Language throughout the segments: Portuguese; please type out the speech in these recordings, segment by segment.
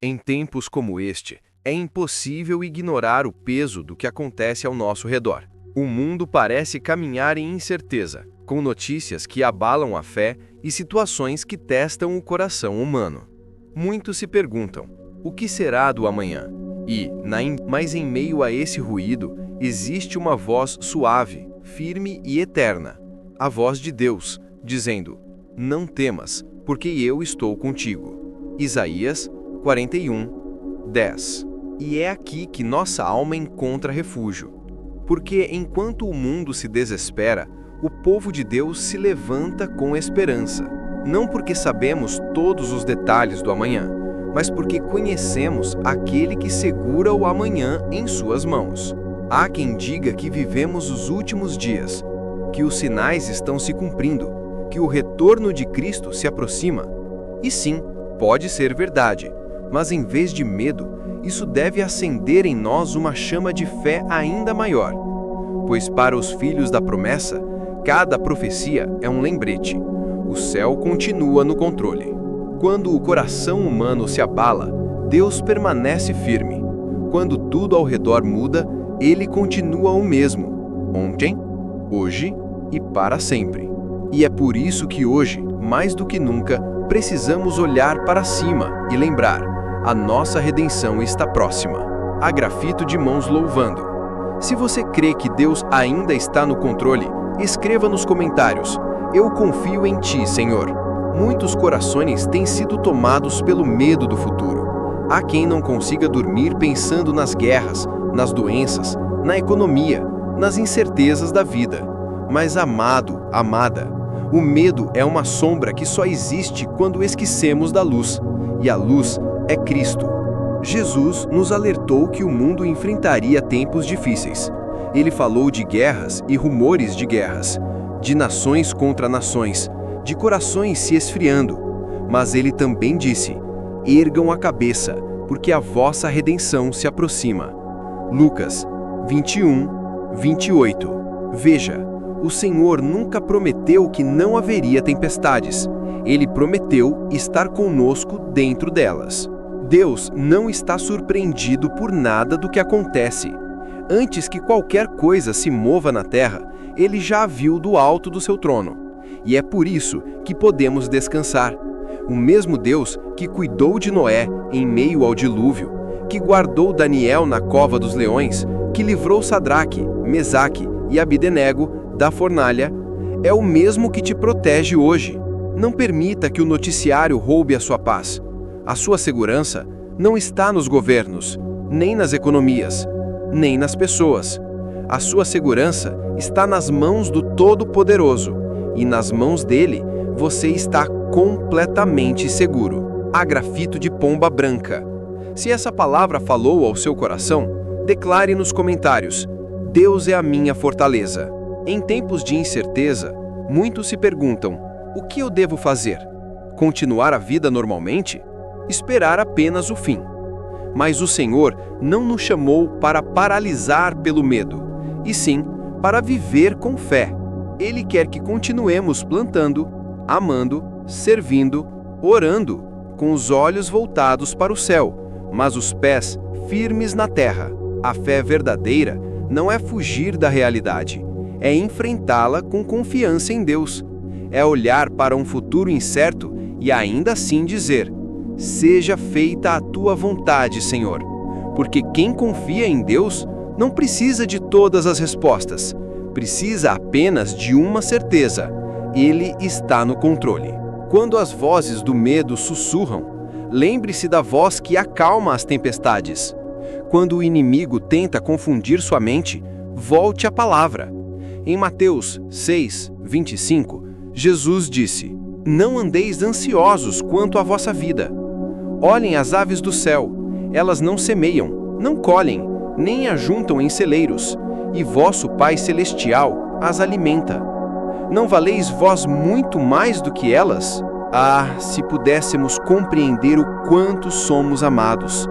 Em tempos como este, é impossível ignorar o peso do que acontece ao nosso redor. O mundo parece caminhar em incerteza, com notícias que abalam a fé e situações que testam o coração humano. Muitos se perguntam: o que será do amanhã? Mas em meio a esse ruído, existe uma voz suave, firme e eterna, a voz de Deus, dizendo: não temas, porque eu estou contigo. Isaías 41:10. E é aqui que nossa alma encontra refúgio. Porque enquanto o mundo se desespera, o povo de Deus se levanta com esperança. Não porque sabemos todos os detalhes do amanhã, mas porque conhecemos aquele que segura o amanhã em suas mãos. Há quem diga que vivemos os últimos dias, que os sinais estão se cumprindo, que o retorno de Cristo se aproxima. E sim, pode ser verdade, mas em vez de medo, isso deve acender em nós uma chama de fé ainda maior. Pois para os filhos da promessa, cada profecia é um lembrete. O céu continua no controle. Quando o coração humano se abala, Deus permanece firme. Quando tudo ao redor muda, Ele continua o mesmo, ontem, hoje e para sempre. E é por isso que hoje, mais do que nunca, precisamos olhar para cima e lembrar: a nossa redenção está próxima. A grafito de mãos louvando. Se você crê que Deus ainda está no controle, escreva nos comentários: eu confio em Ti, Senhor. Muitos corações têm sido tomados pelo medo do futuro. Há quem não consiga dormir pensando nas guerras, nas doenças, na economia, nas incertezas da vida. Mas amado, amada, o medo é uma sombra que só existe quando esquecemos da luz. E a luz é Cristo. Jesus nos alertou que o mundo enfrentaria tempos difíceis. Ele falou de guerras e rumores de guerras, de nações contra nações, de corações se esfriando. Mas ele também disse: ergam a cabeça, porque a vossa redenção se aproxima. Lucas 21:28. Veja, o Senhor nunca prometeu que não haveria tempestades. Ele prometeu estar conosco dentro delas. Deus não está surpreendido por nada do que acontece. Antes que qualquer coisa se mova na terra, Ele já a viu do alto do seu trono. E é por isso que podemos descansar. O mesmo Deus que cuidou de Noé em meio ao dilúvio, que guardou Daniel na cova dos leões, que livrou Sadraque, Mesaque e Abdenego da fornalha, é o mesmo que te protege hoje. Não permita que o noticiário roube a sua paz. A sua segurança não está nos governos, nem nas economias, nem nas pessoas. A sua segurança está nas mãos do Todo-Poderoso, e nas mãos dele você está completamente seguro. A grafito de pomba branca. Se essa palavra falou ao seu coração, declare nos comentários: Deus é a minha fortaleza. Em tempos de incerteza, muitos se perguntam: o que eu devo fazer? Continuar a vida normalmente? Esperar apenas o fim. Mas o Senhor não nos chamou para paralisar pelo medo, e sim para viver com fé. Ele quer que continuemos plantando, amando, servindo, orando, com os olhos voltados para o céu, mas os pés firmes na terra. A fé verdadeira não é fugir da realidade, é enfrentá-la com confiança em Deus. É olhar para um futuro incerto e ainda assim dizer: seja feita a tua vontade, Senhor. Porque quem confia em Deus não precisa de todas as respostas, precisa apenas de uma certeza: Ele está no controle. Quando as vozes do medo sussurram, lembre-se da voz que acalma as tempestades. Quando o inimigo tenta confundir sua mente, volte à palavra. Em Mateus 6:25, Jesus disse: não andeis ansiosos quanto à vossa vida. Olhem as aves do céu, elas não semeiam, não colhem, nem ajuntam em celeiros, e vosso Pai Celestial as alimenta. Não valeis vós muito mais do que elas? Ah, se pudéssemos compreender o quanto somos amados!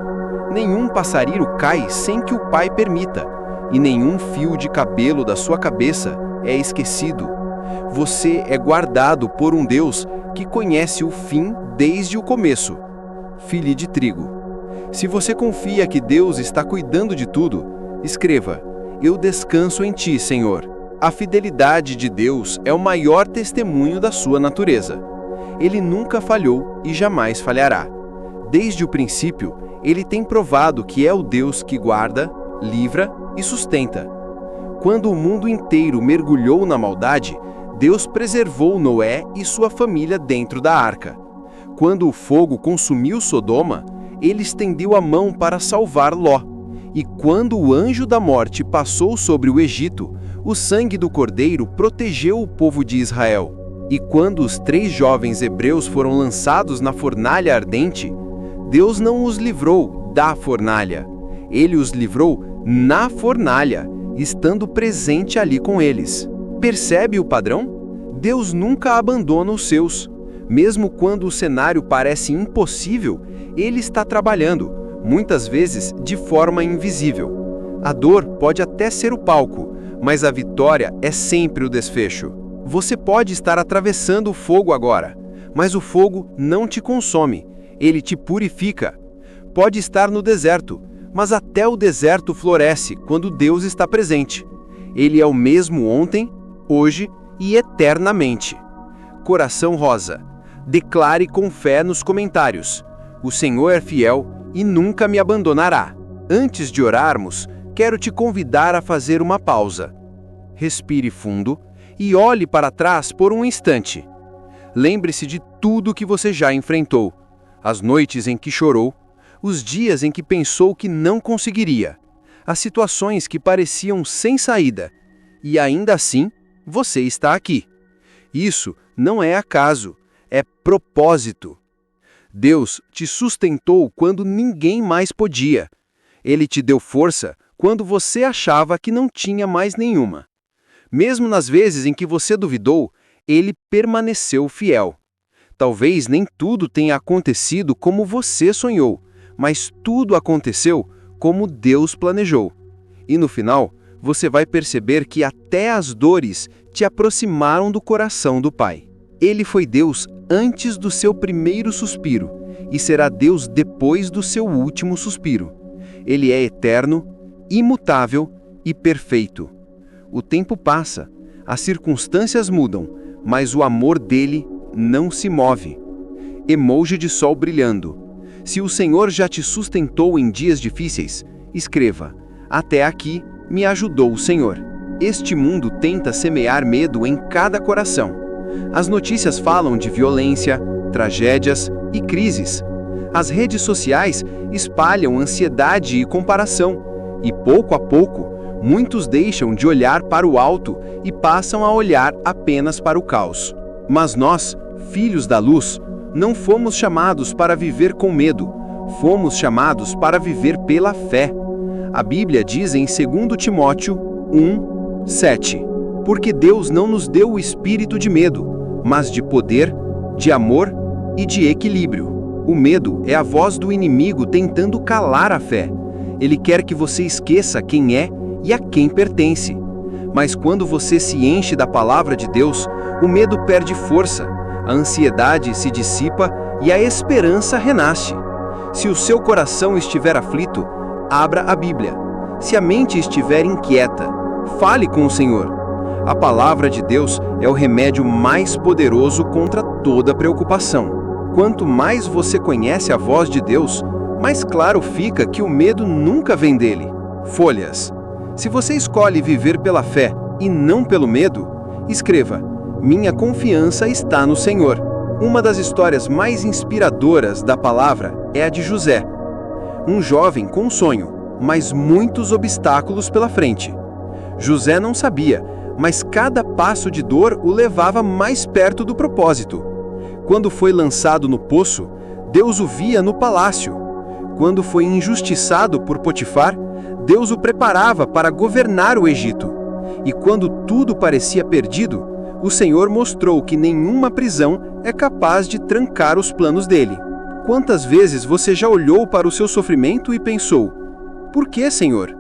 Nenhum passarinho cai sem que o Pai permita, e nenhum fio de cabelo da sua cabeça é esquecido. Você é guardado por um Deus que conhece o fim desde o começo. Filho de trigo. Se você confia que Deus está cuidando de tudo, escreva: Eu descanso em ti, Senhor. A fidelidade de Deus é o maior testemunho da sua natureza. Ele nunca falhou e jamais falhará. Desde o princípio, ele tem provado que é o Deus que guarda, livra e sustenta. Quando o mundo inteiro mergulhou na maldade, Deus preservou Noé e sua família dentro da arca. Quando o fogo consumiu Sodoma, ele estendeu a mão para salvar Ló. E quando o anjo da morte passou sobre o Egito, o sangue do cordeiro protegeu o povo de Israel. E quando os 3 jovens hebreus foram lançados na fornalha ardente, Deus não os livrou da fornalha. Ele os livrou na fornalha, estando presente ali com eles. Percebe o padrão? Deus nunca abandona os seus. Mesmo quando o cenário parece impossível, ele está trabalhando, muitas vezes de forma invisível. A dor pode até ser o palco, mas a vitória é sempre o desfecho. Você pode estar atravessando o fogo agora, mas o fogo não te consome, ele te purifica. Pode estar no deserto, mas até o deserto floresce quando Deus está presente. Ele é o mesmo ontem, hoje e eternamente. Coração rosa, declare com fé nos comentários: O Senhor é fiel e nunca me abandonará. Antes de orarmos, quero te convidar a fazer uma pausa. Respire fundo e olhe para trás por um instante. Lembre-se de tudo que você já enfrentou. As noites em que chorou, os dias em que pensou que não conseguiria, as situações que pareciam sem saída. E ainda assim, você está aqui. Isso não é acaso, é propósito. Deus te sustentou quando ninguém mais podia. Ele te deu força quando você achava que não tinha mais nenhuma. Mesmo nas vezes em que você duvidou, ele permaneceu fiel. Talvez nem tudo tenha acontecido como você sonhou, mas tudo aconteceu como Deus planejou. E no final, você vai perceber que até as dores te aproximaram do coração do Pai. Ele foi Deus antes do seu primeiro suspiro e será Deus depois do seu último suspiro. Ele é eterno, imutável e perfeito. O tempo passa, as circunstâncias mudam, mas o amor dele não se move. Emoji de sol brilhando. Se o Senhor já te sustentou em dias difíceis, escreva: Até aqui me ajudou o Senhor. Este mundo tenta semear medo em cada coração. As notícias falam de violência, tragédias e crises. As redes sociais espalham ansiedade e comparação. E pouco a pouco, muitos deixam de olhar para o alto e passam a olhar apenas para o caos. Mas nós, filhos da luz, não fomos chamados para viver com medo, fomos chamados para viver pela fé. A Bíblia diz em 2 Timóteo 1:7: Porque Deus não nos deu o espírito de medo, mas de poder, de amor e de equilíbrio. O medo é a voz do inimigo tentando calar a fé. Ele quer que você esqueça quem é e a quem pertence. Mas quando você se enche da palavra de Deus, o medo perde força, a ansiedade se dissipa e a esperança renasce. Se o seu coração estiver aflito, abra a Bíblia. Se a mente estiver inquieta, fale com o Senhor. A palavra de Deus é o remédio mais poderoso contra toda preocupação. Quanto mais você conhece a voz de Deus, mais claro fica que o medo nunca vem dele. Folhas. Se você escolhe viver pela fé e não pelo medo, escreva: Minha confiança está no Senhor. Uma das histórias mais inspiradoras da palavra é a de José. Um jovem com um sonho, mas muitos obstáculos pela frente. José não sabia, mas cada passo de dor o levava mais perto do propósito. Quando foi lançado no poço, Deus o via no palácio. Quando foi injustiçado por Potifar, Deus o preparava para governar o Egito. E quando tudo parecia perdido, o Senhor mostrou que nenhuma prisão é capaz de trancar os planos dele. Quantas vezes você já olhou para o seu sofrimento e pensou: por que, Senhor?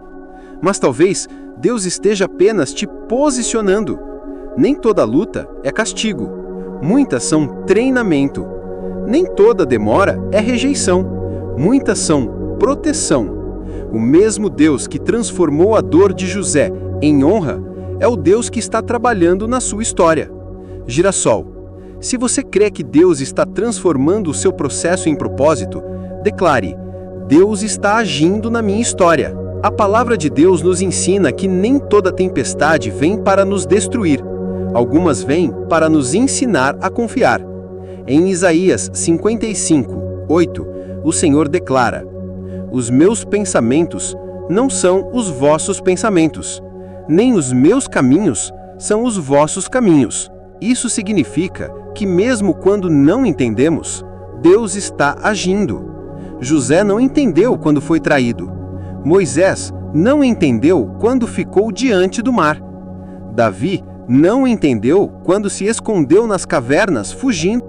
Mas talvez Deus esteja apenas te posicionando. Nem toda luta é castigo. Muitas são treinamento. Nem toda demora é rejeição. Muitas são proteção. O mesmo Deus que transformou a dor de José em honra é o Deus que está trabalhando na sua história. Girassol, se você crê que Deus está transformando o seu processo em propósito, declare: Deus está agindo na minha história. A palavra de Deus nos ensina que nem toda tempestade vem para nos destruir. Algumas vêm para nos ensinar a confiar. Em Isaías 55:8, o Senhor declara: Os meus pensamentos não são os vossos pensamentos, nem os meus caminhos são os vossos caminhos. Isso significa que mesmo quando não entendemos, Deus está agindo. José não entendeu quando foi traído. Moisés não entendeu quando ficou diante do mar. Davi não entendeu quando se escondeu nas cavernas fugindo